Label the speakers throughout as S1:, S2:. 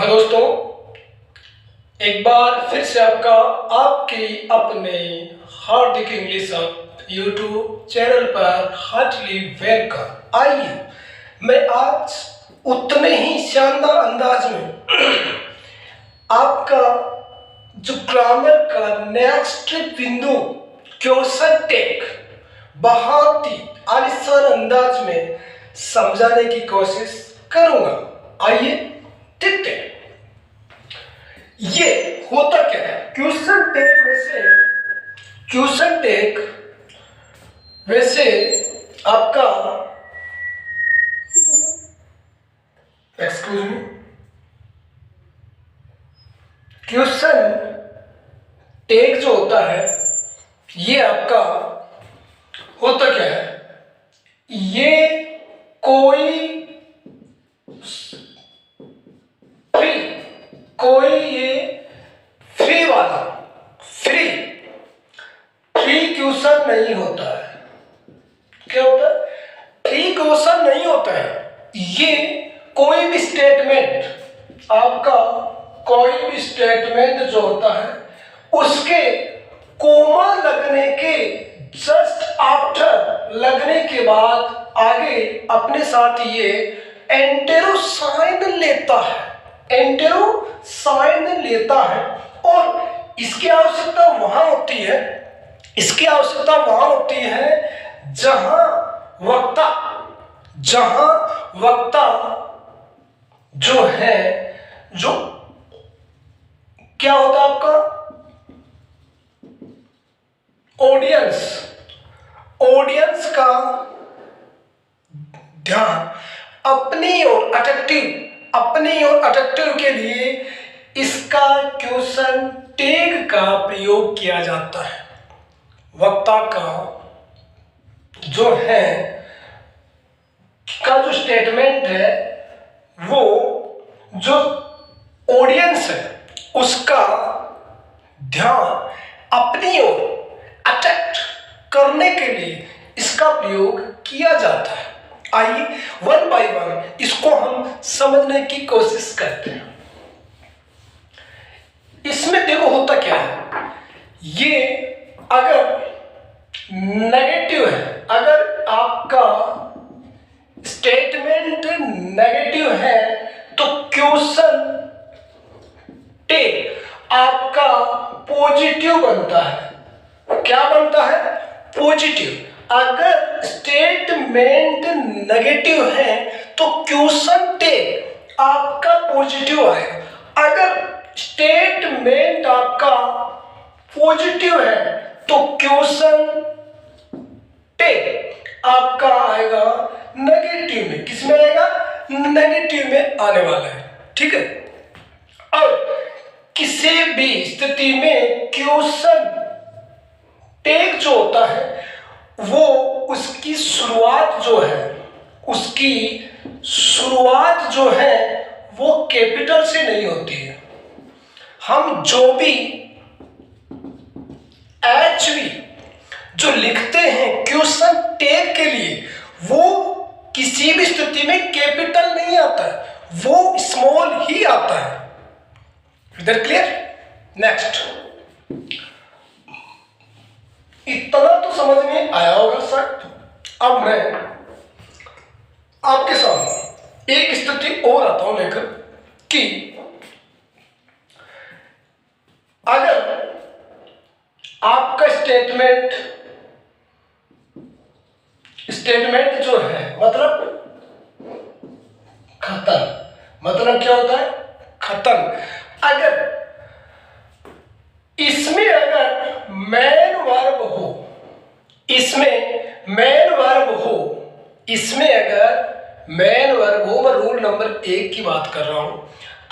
S1: दोस्तों, एक बार फिर से आपके अपने हार्दिक इंग्लिश यूट्यूब चैनल पर हार्टली वेलकम। आइए मैं आज उतने ही शानदार अंदाज में आपका जो ग्रामर का नेक्स्ट बिंदु क्वेश्चन टेक बहुत ही आलिशान अंदाज में समझाने की कोशिश करूंगा। आइए देखते हैं ये होता क्या है। क्वेश्चन टेक वैसे आपका एक्सक्यूज मी क्वेश्चन टेक जो होता है ये आपका होता क्या है, ये फ्री क्वेश्चन नहीं होता है। क्या होता है? फ्री क्वेश्चन नहीं होता है। ये कोई भी स्टेटमेंट जो होता है उसके कोमा लगने के जस्ट आफ्टर लगने के बाद आगे अपने साथ ये एंटेरो साइन लेता है और इसकी आवश्यकता वहां होती है जहां वक्ता जो है, जो क्या होता है आपका ऑडियंस का ध्यान अपनी और अट्रैक्टिव के लिए इसका क्वेश्चन टैग का प्रयोग किया जाता है। वक्ता का जो है का जो स्टेटमेंट है वो जो ऑडियंस है उसका ध्यान अपनी ओर अट्रैक्ट करने के लिए इसका प्रयोग किया जाता है। आइए वन बाय वन इसको हम समझने की कोशिश करते हैं। इसमें देखो होता क्या है, ये अगर नेगेटिव है, अगर आपका स्टेटमेंट नेगेटिव है तो क्वेश्चन टेक आपका पॉजिटिव बनता है। क्या बनता है? पॉजिटिव। अगर स्टेटमेंट नेगेटिव है तो क्वेश्चन टेक आपका पॉजिटिव आएगा। अगर स्टेटमेंट आपका पॉजिटिव है तो क्वेश्चन टेक आपका आएगा नेगेटिव में। किस में आएगा? नेगेटिव में आने वाला है। ठीक है। और किसी भी स्थिति में क्वेश्चन टेक जो होता है वो उसकी शुरुआत जो है वो कैपिटल से नहीं होती है। हम जो भी HV जो लिखते हैं क्वेश्चन टेक के लिए वो किसी भी स्थिति में कैपिटल नहीं आता है, वो स्मॉल ही आता है। इधर क्लियर? नेक्स्ट, इतना तो समझ में आया होगा सर। अब मैं आपके सामने एक स्थिति और आता हूं लेकर कि अगर आपका स्टेटमेंट जो है मतलब खत्म, मतलब क्या होता है? खत्म। अगर इसमें मेन वर्ब हो, मैं रूल नंबर 1 की बात कर रहा हूं।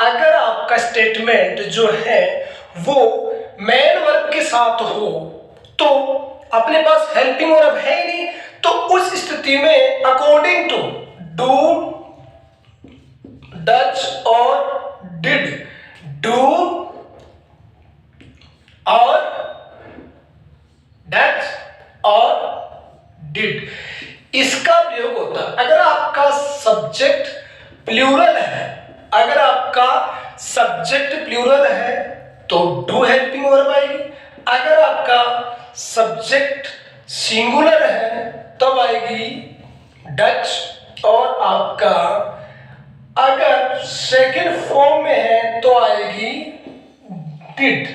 S1: अगर आपका स्टेटमेंट जो है वो मेन वर्ब के साथ हो तो अपने पास हेल्पिंग वर्ब है ही नहीं, तो उस स्थिति में अकॉर्डिंग टू डू, डज और डिड, डू और डज और डिड, इसका प्रयोग होता है। अगर आपका सब्जेक्ट प्लूरल है, अगर आपका सब्जेक्ट प्लूरल है तो डू हेल्पिंग वर्ब आएगी। अगर आपका सब्जेक्ट सिंगुलर है तब आएगी डच, और आपका अगर सेकंड फॉर्म में है तो आएगी डिड।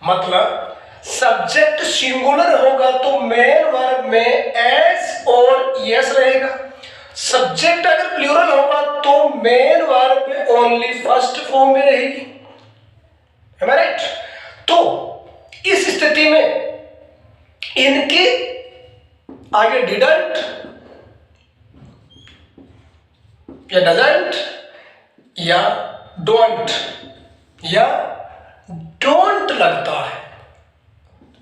S1: मतलब सब्जेक्ट सिंगुलर होगा तो मेन वर्ब में एस और यस रहेगा। सब्जेक्ट अगर प्लूरल होगा तो मेन वर्ब में ओनली फर्स्ट फॉर्म में रहेगी। राइट? तो इस स्थिति में इनके आगे डिडंट या डजंट या डोंट या डोंट लगता है।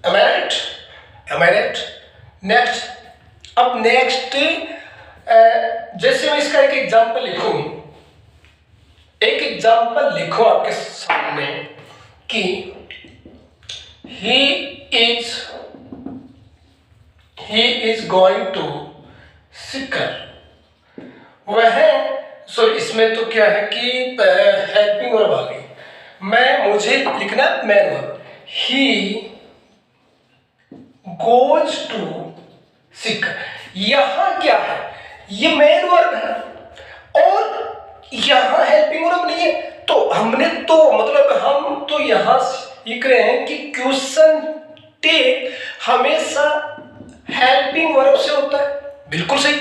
S1: Am I right? Am I right? Next, अब नेक्स्ट जैसे मैं इसका एक एग्जांपल लिखूं, एक एग्जांपल लिखो आपके सामने कि he is going to Sikar. वह सॉरी इसमें तो क्या है कि हेल्पिंग वर्ब आ गई, मुझे लिखना main verb. He goes to Sikar. यहां क्या है, ये मेन वर्ब है और यहां हेल्पिंग वर्ब नहीं है। तो हमने तो मतलब हम तो यहां सीख रहे हैं कि क्वेश्चन टेक हमेशा हेल्पिंग वर्ब से होता है। बिल्कुल सही।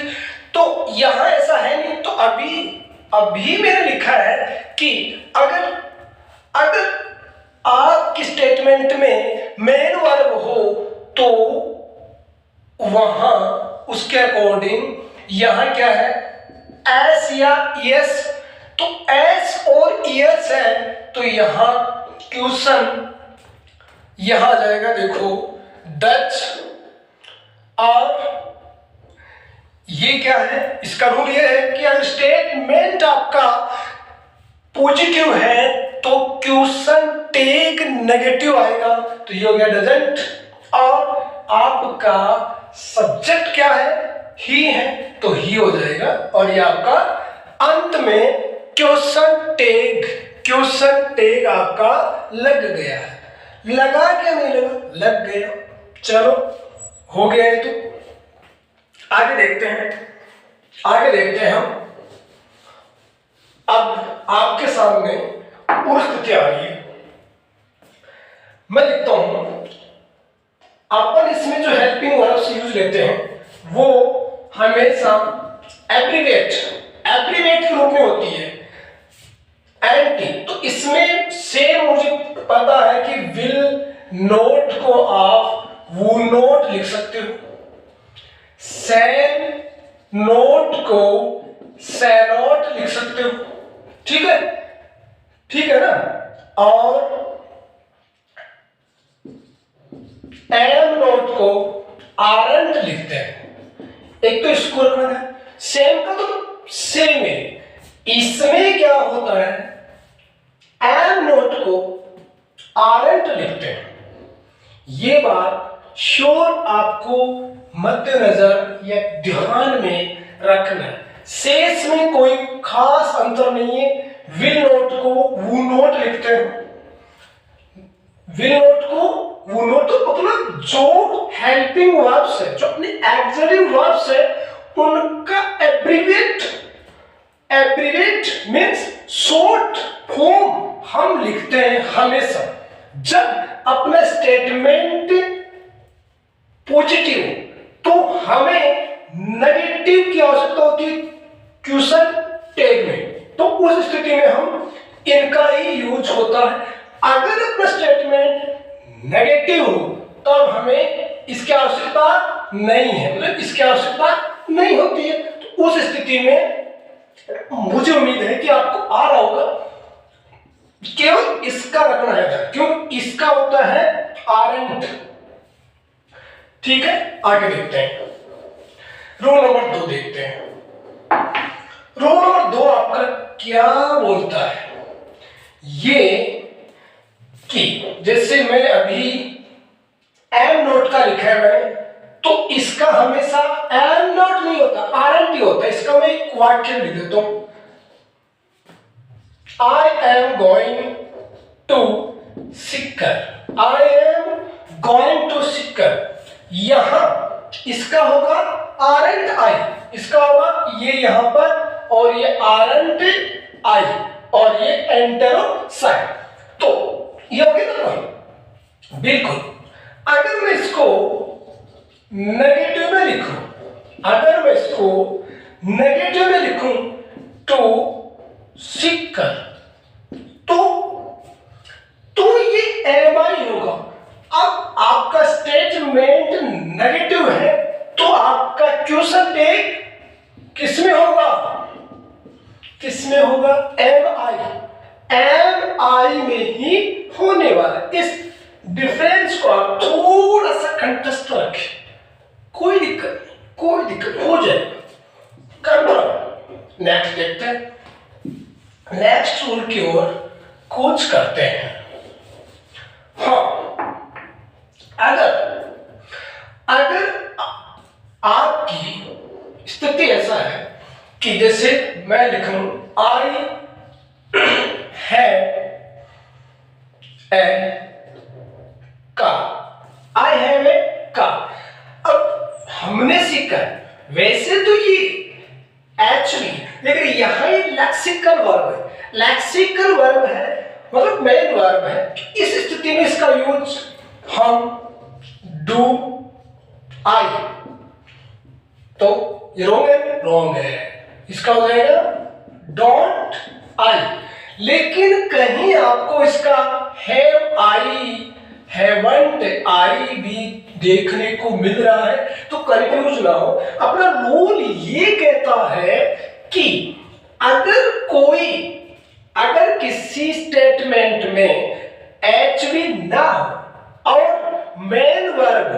S1: तो यहां ऐसा है नहीं। तो अभी मैंने लिखा है कि अगर आपकी स्टेटमेंट में मेन वर्ब हो तो वहां उसके अकॉर्डिंग यहां क्या है, एस या यस। तो एस और यस है तो यहां क्वेश्चन यहां आ जाएगा, देखो डच। और ये क्या है, इसका रूल ये है कि अगर स्टेटमेंट आपका पॉजिटिव है तो क्वेश्चन टेक नेगेटिव आएगा। तो ये हो गया डजंट। और आपका सब्जेक्ट क्या है, ही है, तो ही हो जाएगा। और ये आपका अंत में क्वेश्चन टेक आपका लग गया है। लगा क्या नहीं लगा, लग गया। चलो हो गया है। तो आगे देखते हैं हम। अब आपके सामने और स्थिति आ रही है। मैं लिखता हूं, अपन इसमें जो हेल्पिंग वर्ब्स यूज लेते हैं वो हमेशा एब्रीवेट के रूप में होती है। एंटी, तो इसमें सेम मुझे पता है कि विल नोट को आप वू नोट लिख सकते हो, सैन नोट को सैनोट लिख सकते हो। ठीक है ना। और एम नोट को आरंट लिखते हैं। एक तो इसको रखना है, सेम का तो सेम है। इसमें क्या होता है, एम नोट को आरंट लिखते हैं। ये बात श्योर आपको मद्देनजर या ध्यान में रखना है। शेष में कोई खास अंतर नहीं है। विल नोट को वू नोट लिखते हैं। विल नोट को वू नोट तो मतलब जो हेल्पिंग वर्ब्स है, जो अपने एक्सिलरी वर्ब्स है, उनका एब्रीवेट मींस शॉर्ट फॉर्म हम लिखते हैं हमेशा। जब अपना स्टेटमेंट पॉजिटिव तो हमें नेगेटिव की आवश्यकता होती है क्वेश्चन टैग में। तो उस स्थिति में हम इनका ही यूज होता है। अगर अपना स्टेटमेंट नेगेटिव हो तब हमें इसकी आवश्यकता नहीं है, मतलब इसकी आवश्यकता नहीं होती है। तो उस स्थिति में मुझे उम्मीद है कि आपको आ रहा होगा, केवल इसका रखना है। क्यों, इसका होता है आरंट। ठीक है, आगे देखते हैं। रोल नंबर 2 देखते हैं। रोल नंबर 2 आपका क्या बोलता है, ये कि जैसे मैं अभी एम नोट का लिखा है मैंने, तो इसका हमेशा एम नोट नहीं होता, आरएनटी होता है। इसका मैं एक वाक्य लिख देता हूं, I am going to Sikar, I am going to Sikar. यहां इसका होगा आरंट आई, इसका होगा ये यहां पर और ये आरंट आई और ये एंटेरोसाइड। तो ये हो गया ना, बिल्कुल। अगर मैं इसको नेगेटिव में लिखूं, अगर मैं इसको नेगेटिव में लिखूं टू सिक्कर, तो ये एम आई होगा। अब आपका स्टेटमेंट नेगेटिव है तो आपका क्वेश्चन टेक किसमें होगा, किसमें होगा, एम आई में ही होने वाला। इस डिफरेंस को आप थोड़ा सा कंटेस्ट रखें, कोई दिक्कत नहीं, कोई दिक्कत हो जाएगा, कर दो। नेक्स्ट देखते हैं, नेक्स्ट रूल की ओर कुछ करते हैं। हाँ, अगर आपकी स्थिति ऐसा है कि जैसे मैं लिखूं आई है ए car, I have a car. अब हमने सीखा वैसे तो ये एक्चुअली, लेकिन यहां ये लेक्सिकल वर्ब है, लेक्सिकल वर्ब है मतलब मेन वर्ब है। इस स्थिति में इसका यूज हम डू आई, तो ये रॉन्ग है, रॉन्ग है, इसका हो जाएगा डोंट आई। लेकिन कहीं आपको इसका हैव आई, हैवंट आई भी देखने को मिल रहा है, तो कंफ्यूज ना हो। अपना रूल ये कहता है कि अगर किसी स्टेटमेंट में एचवी ना हो और मेन वर्ब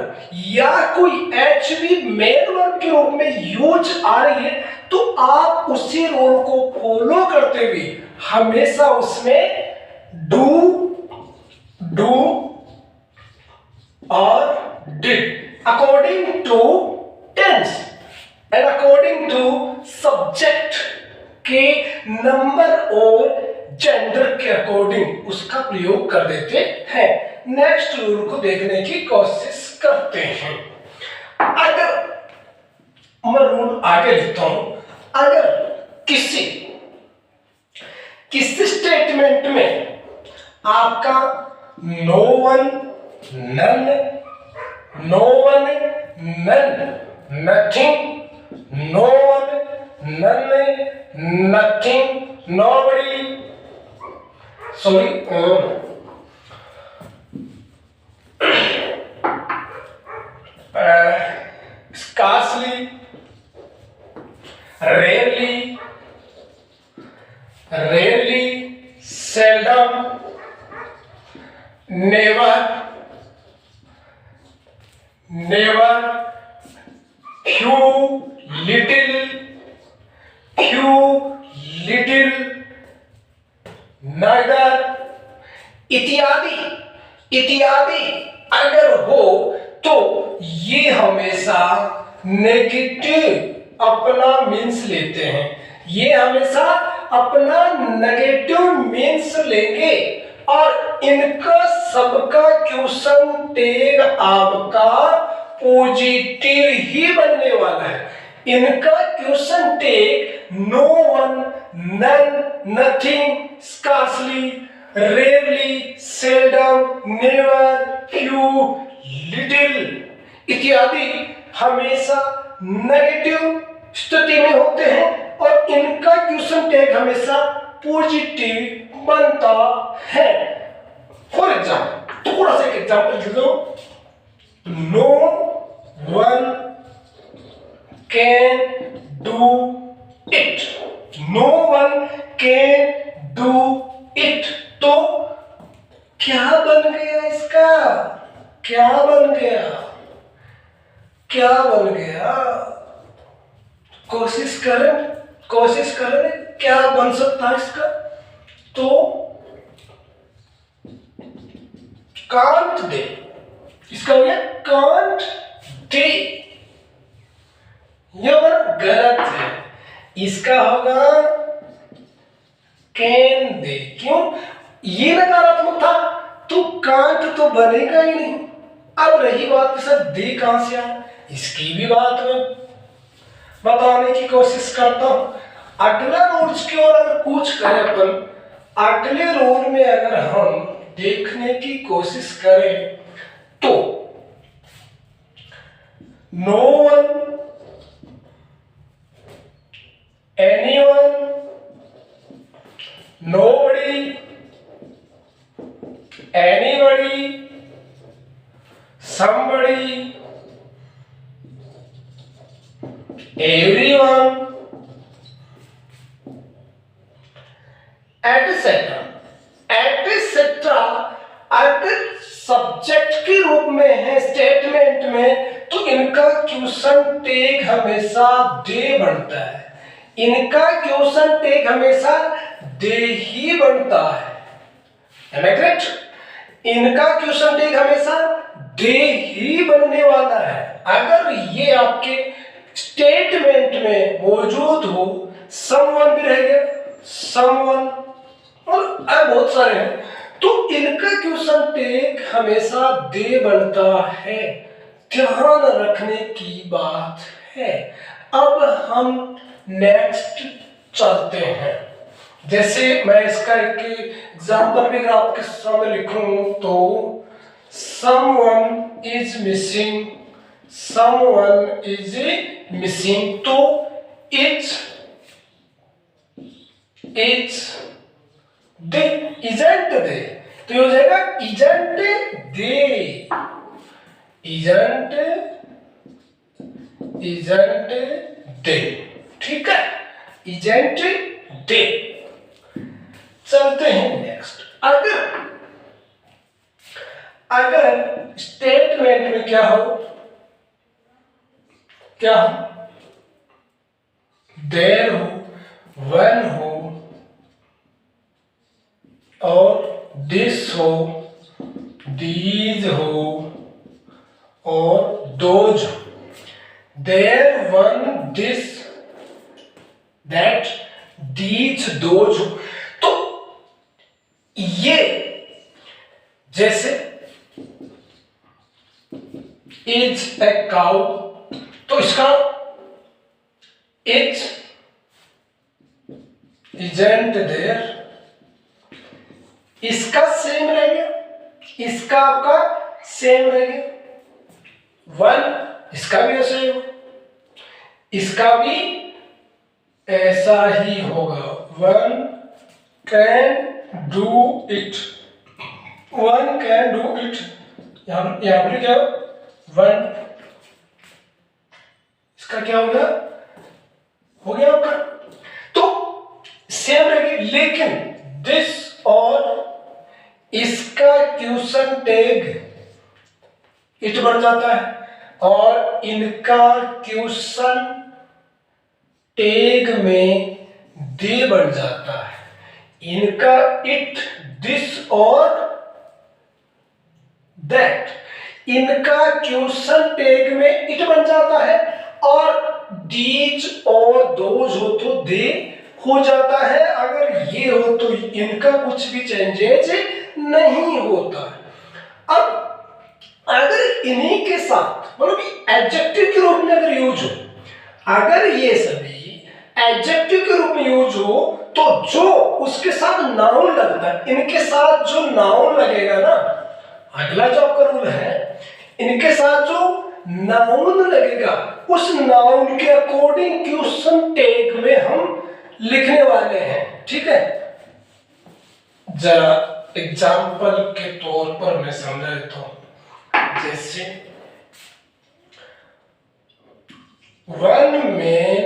S1: या कोई एचवी मेन वर्ब के रूप में यूज आ रही है, तो आप उसी रूल को फॉलो करते हुए हमेशा उसमें डू और did according to tense and according to subject के नंबर और जेंडर के अकॉर्डिंग उसका प्रयोग कर देते हैं। नेक्स्ट रूल को देखने की कोशिश करते हैं। अगर मैं रूल आगे लिखता हूं, अगर किसी स्टेटमेंट में आपका no one, none, no one, none, nothing, no one, none, nothing, nobody, sorry, scarcely, rarely, seldom, never, few, little, neither, इत्यादि अगर हो तो ये हमेशा नेगेटिव अपना मीन्स लेते हैं, ये हमेशा अपना नेगेटिव मीन्स लेंगे और इनका सबका क्वेश्चन टैग आपका पॉजिटिव ही बनने वाला है। इनका question tag no one, none, nothing, scarcely, rarely, seldom, never, few, little इत्यादि हमेशा नेगेटिव स्थिति में होते हैं और इनका क्वेश्चन टैग हमेशा पॉजिटिव बनता है। फॉर एग्जाम्पल, थोड़ा सा एक एग्जाम्पल दे दो। No one can do it, no one can do it, तो क्या बन गया इसका, क्या बन गया, क्या बन गया, कोशिश करें क्या बन सकता है इसका। तो कांट दे, इसका हो गया कांट दे, यह गलत है, इसका होगा कैन दे। क्यों? ये नकारात्मक था तो कांट तो बनेगा ही नहीं। अब रही बात सर दे कहां से आया, इसकी भी बात मैं बताने की कोशिश करता हूं। अगला रूल्स की ओर अगर कुछ करें अपन, अगले रूल में अगर हम देखने की कोशिश करें तो no one, anyone, nobody, anybody, somebody, everyone, etc. etc. अगर सब्जेक्ट के रूप में है स्टेटमेंट में तो इनका क्वेश्चन टैग हमेशा दे बनता है। इनका क्वेश्चन टैग हमेशा दे ही बनता है। Am I correct? इनका क्वेश्चन टैग हमेशा दे ही बनने वाला है। अगर ये आपके स्टेटमेंट में मौजूद हो, समवन भी रहेगा, समवन और बहुत सारे हैं, तो इनका क्वेश्चन टैग हमेशा दे बनता है। ध्यान रखने की बात है। अब हम नेक्स्ट चलते हैं। जैसे मैं इसका एक एग्जाम्पल भी अगर आपके सामने लिखूं तो someone is missing, someone is missing, तो it's they, isn't they, तो ये हो जाएगा isn't they, isn't they, ठीक है, isn't they। चलते हैं नेक्स्ट। अगर स्टेटमेंट में क्या हो, देयर हो, वन हो और दिस हो, दीज हो और दोज हो, there, one, this, that, these, those हो, तो ये जैसे इज ए काउ, तो इसका इज, इजेंट देयर, इसका सेम रहेगा, इसका आपका सेम रहेगा, वन इसका भी ऐसा ही होगा, इसका भी ऐसा ही होगा, one can do it, one can do it, यहां पर क्या वन, इसका क्या हो गया आपका, तो सेम रहेगी। लेकिन दिस और इसका क्वेश्चन टैग इट बन जाता है और इनका क्वेश्चन टैग में दे बन जाता है। इनका इट, दिस और दैट, इनका क्वेश्चन टैग में इट बन जाता है और दीज और दोज हो तो दे हो जाता है। अगर ये हो तो इनका कुछ भी चेंजेस नहीं होता है। अब अगर इन्हीं के साथ मतलब एडजेक्टिव के रूप में अगर यूज हो, अगर ये सभी एडजेक्टिव के रूप में यूज हो तो जो उसके साथ नाउन लगता है, इनके साथ जो नाउन लगेगा ना, अगला जो आपका रूल है, इनके साथ जो नाउन लगेगा उस नाउन के अकॉर्डिंग क्वेश्चन टैग में हम लिखने वाले हैं। ठीक है, जरा एग्जाम्पल के तौर पर मैं समझा देता हूं। जैसे one man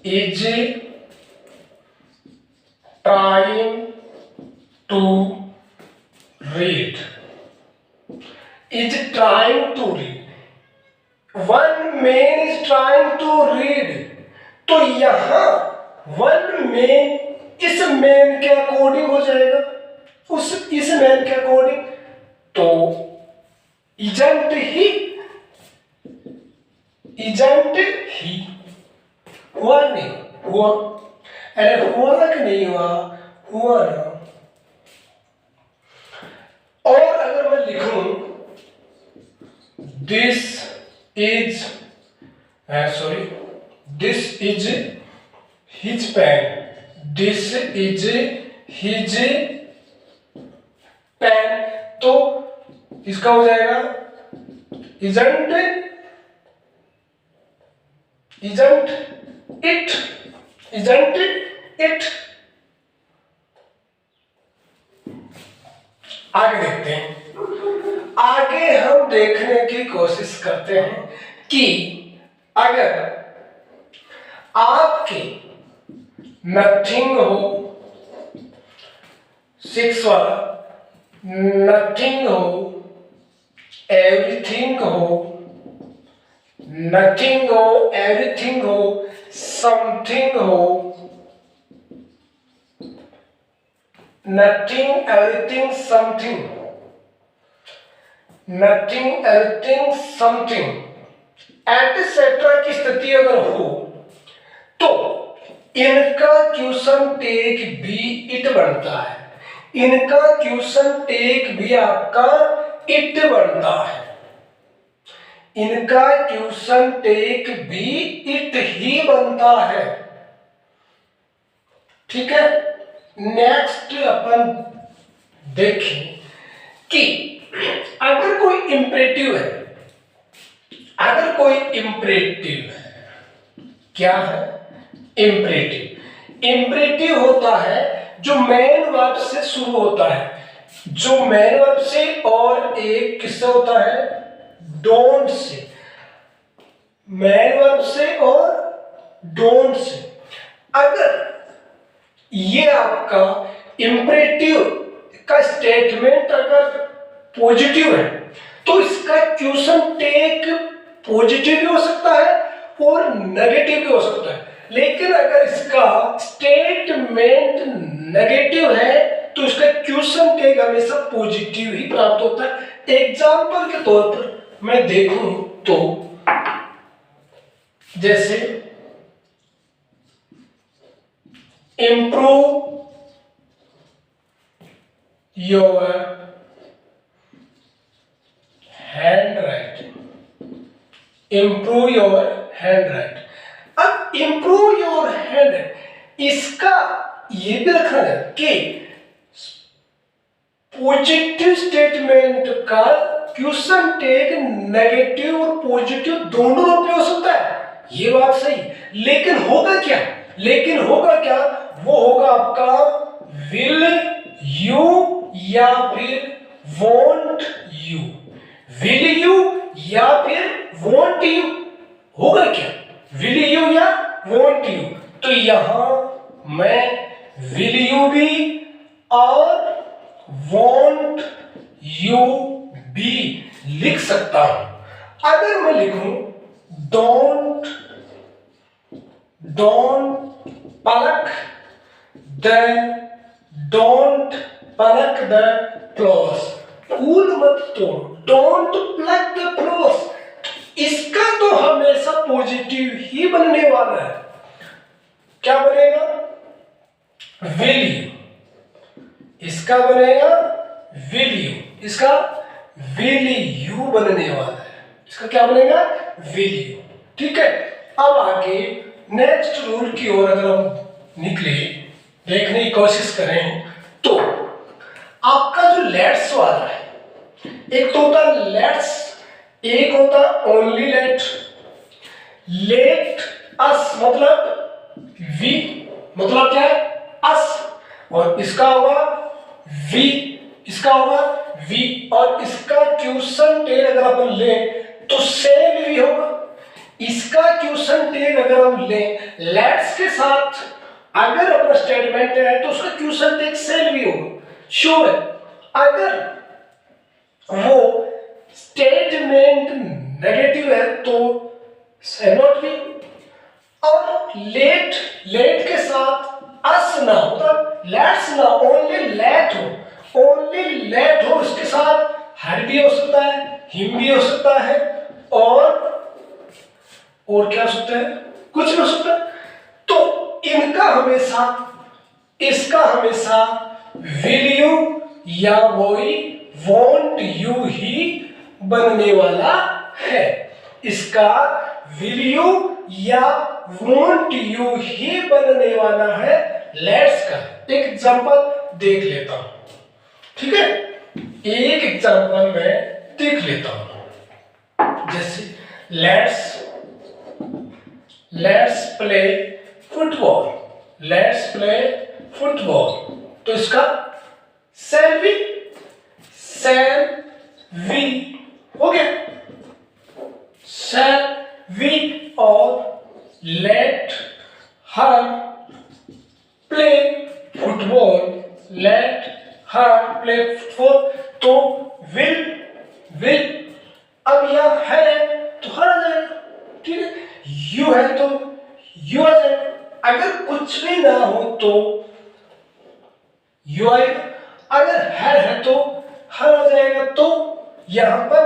S1: is trying to read, is trying to read, one man is trying to read, तो यहां one man इस मैन के अकॉर्डिंग हो जाएगा, इस मैन के अकॉर्डिंग, तो isn't he, हुआ नहीं हुआ, अरे हुआ कि नहीं हुआ, हुआ ना, लिखूं this is his pen, this is his pen, तो इसका हो जाएगा isn't it। आगे देखते हैं। आगे हम देखने की कोशिश करते हैं कि अगर आपके नथिंग हो, 6 वाला, नथिंग हो, एवरीथिंग हो, नथिंग हो, एवरीथिंग हो, समथिंग हो, nothing, everything, something, nothing, everything, something, etcetera की स्थिति अगर हो तो इनका क्वेश्चन टेक भी इट बनता है। इनका क्वेश्चन टेक भी आपका इट बनता है। इनका क्वेश्चन टेक भी इट ही बनता है। ठीक है, नेक्स्ट अपन देखें कि अगर कोई इंपरेटिव है, अगर कोई इंपरेटिव है, क्या है इंपरेटिव? इंपरेटिव होता है जो मेन वर्ब से शुरू होता है, जो मेन वर्ब से और एक किससे होता है? डोंट से, मेन वर्ब से और डोंट से। अगर ये आपका इंपरेटिव का स्टेटमेंट अगर पॉजिटिव है तो इसका क्वेश्चन टेक पॉजिटिव भी हो सकता है और नेगेटिव भी हो सकता है। लेकिन अगर इसका स्टेटमेंट नेगेटिव है तो इसका क्वेश्चन टेक हमेशा पॉजिटिव ही प्राप्त होता है। एग्जाम्पल के तौर पर मैं देखूं तो जैसे improve your handwriting, improve your handwriting। अब improve your handwriting इसका ये भी रखना है कि पॉजिटिव स्टेटमेंट का क्वेश्चन टेक नेगेटिव और पॉजिटिव दोनों रूप में हो सकता है, ये बात सही। लेकिन होगा क्या? लेकिन होगा क्या? वो होगा आपका विल यू या फिर वॉन्ट यू, विल यू या फिर वॉन्ट यू, होगा क्या? विल यू या वॉन्ट यू। तो यहां मैं विल यू भी और वॉन्ट यू भी लिख सकता हूं। अगर मैं लिखूं डोंट pluck the flowers, फूल मत तोड़, डोंट प्लक द फ्लावर्स, इसका तो हमेशा पॉजिटिव ही बनने वाला है। क्या बनेगा? विल यू, इसका बनेगा विल यू, इसका विल यू बनने वाला है, इसका क्या बनेगा? Will you. ठीक है, अब आगे नेक्स्ट रूल की ओर अगर हम निकले, देखने की कोशिश करें तो आपका जो लेट्स वाला है, एक तो होता लेट्स, एक होता ओनली लेट। लेट अस मतलब वी, मतलब क्या है? अस, और इसका होगा वी, इसका होगा वी, और इसका क्वेश्चन टेग अगर अपन ले तो सेम भी होगा। इसका क्वेश्चन टेग अगर हम लें लेट्स के साथ, अगर अपना स्टेटमेंट है तो उसका क्वेश्चन टेग सेम भी होगा, श्योर है। अगर वो स्टेटमेंट नेगेटिव है तो नॉट बी, और लेट, लेट के साथ अस ना हो, मतलब लेट्स ना, ओनली लेट हो, ओनली लेट हो, उसके साथ हर भी हो सकता है, हिम भी हो सकता है, और क्या हो सकता है? कुछ भी हो सकता है। तो इनका हमेशा, इसका हमेशा विल यू या वही वॉन्ट यू ही बनने वाला है। इसका विल यू या वॉन्ट यू ही बनने वाला है लेट्स का। एक एग्जांपल देख लेता हूं, ठीक है। एक एग्जांपल मैं देख लेता हूं, जैसे let's play football. Let's play football, तो इसका शैल वी हो गया, शैल वी। और let her play football, let her play football, तो विल अब यह है तो हर आ जाएगा, ठीक है। यू है तो यू आ जाएगा। अगर कुछ भी ना हो तो यू आएगा, अगर है तो हर आ जाएगा। तो यहां पर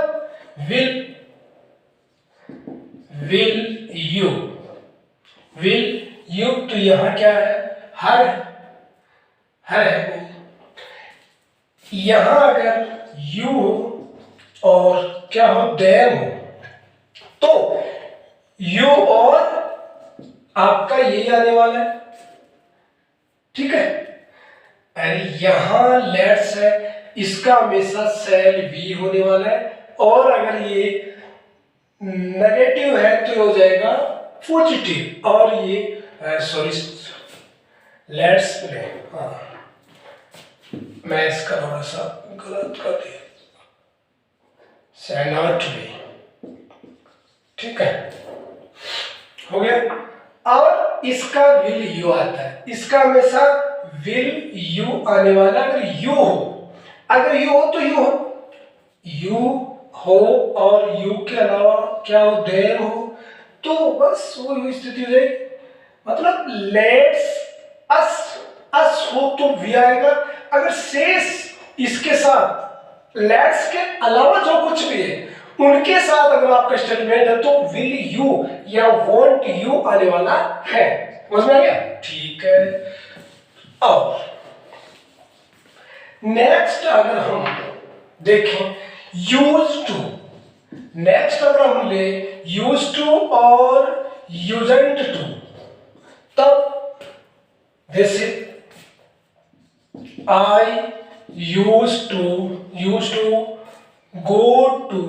S1: विल यू, तो यहां क्या है, हर है। यहां अगर यू हो और क्या हो, देयर हो, तो यू और आपका यही आने वाला है, ठीक है। अरे यहां लेट्स है, इसका हमेशा शैल वी होने वाला है। और अगर ये नेगेटिव है तो हो जाएगा पॉजिटिव। और ये सॉरी, लेट्स प्ले, हाँ मैं इसका थोड़ा सा गलत कर दिया, शैल नॉट बी, ठीक है, हो गया। और इसका विल यू आता है, इसका हमेशा विल यू आने वाला। अगर यू हो तो यू हो और यू के अलावा क्या हो, देयर हो, तो बस वो स्थिति हो जाएगी। मतलब लेट्स अस हो तो वी आएगा। अगर शेष इसके साथ लेट्स के अलावा जो कुछ भी है उनके साथ अगर आपका स्टेटमेंट है तो विल यू या वॉन्ट यू आने वाला है। समझ में आ गया, ठीक है। और नेक्स्ट अगर हम देखें यूज टू, नेक्स्ट अगर हम ले यूज टू और यूजेंट टू, तब जैसे आई यूज टू गो टू,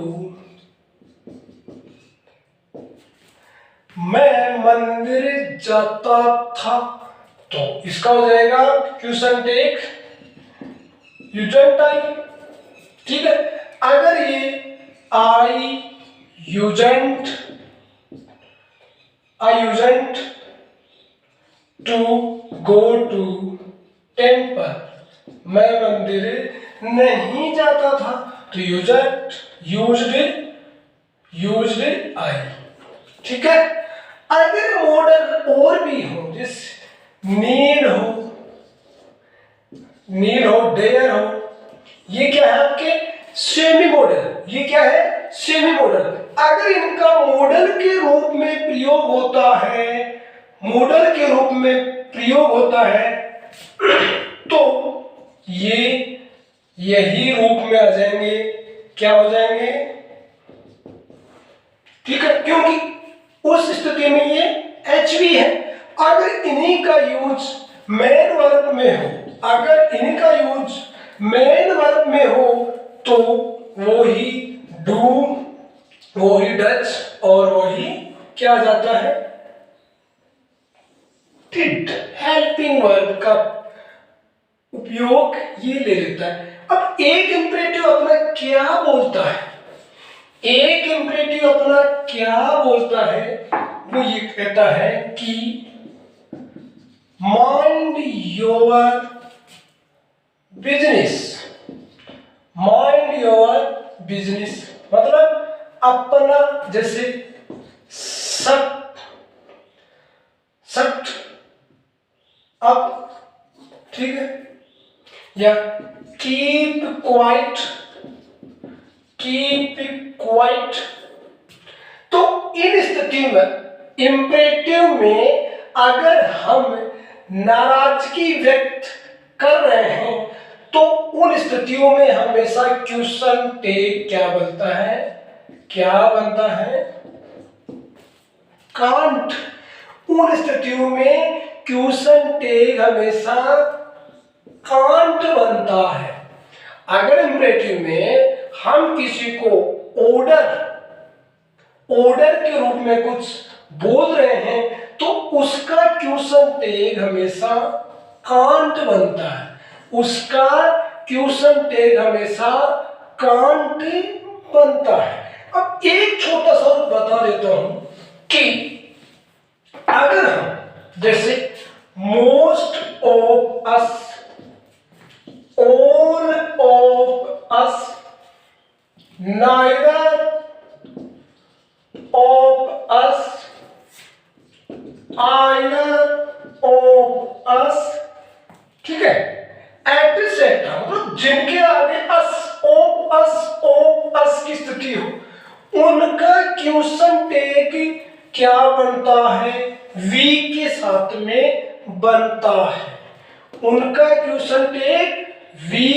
S1: मैं मंदिर जाता था, तो इसका हो जाएगा क्वेश्चन टेक यूजेंट आई, ठीक है। अगर ये आई यूजेंट टू गो टू टेम्पल, मैं मंदिर नहीं जाता था, तो यूज्ड आई, ठीक है। अगर मॉडल और भी हो, जैसे नीड हो, डेयर हो, ये क्या है आपके सेमी मॉडल। ये क्या है, सेमी मॉडल। अगर इनका मॉडल के रूप में प्रयोग होता है, तो ये यही रूप में आ जाएंगे, क्या हो जाएंगे, ठीक है, क्योंकि उस स्थिति में ये HV है। अगर इन्हीं का यूज मेन वर्ब में हो, तो वो ही डू, वो ही डच और वो ही क्या जाता है, डिड। हेल्पिंग वर्ब का उपयोग ये ले लेता है। अब एक इंपरेटिव अपना क्या बोलता है, वो ये कहता है कि माइंड योर बिजनेस, मतलब अपना, जैसे सट अप, ठीक है, या कीप क्वाइट। तो इन स्थिति में इंपरेटिव में अगर हम नाराजगी व्यक्त कर रहे हैं तो उन स्थितियों में हमेशा क्वेश्चन टैग क्या बनता है? क्या बनता है? कांट। उन स्थितियों में क्वेश्चन टैग हमेशा कांट बनता है। अगर इम्परेटिव में हम किसी को ऑर्डर के रूप में कुछ बोल रहे हैं तो उसका क्वेश्चन टैग हमेशा कांट बनता है। उसका क्वेश्चन टैग हमेशा कांट बनता है। अब एक छोटा सा और बता देता हूं कि अगर हम जैसे most of us, all of us, neither of us, either of us, ठीक है, एटसेट्रा, मतलब जिनके आगे अस की स्थिति हो उनका क्वेश्चन टैग क्या बनता है? वी के साथ में बनता है। उनका क्वेश्चन टैग वी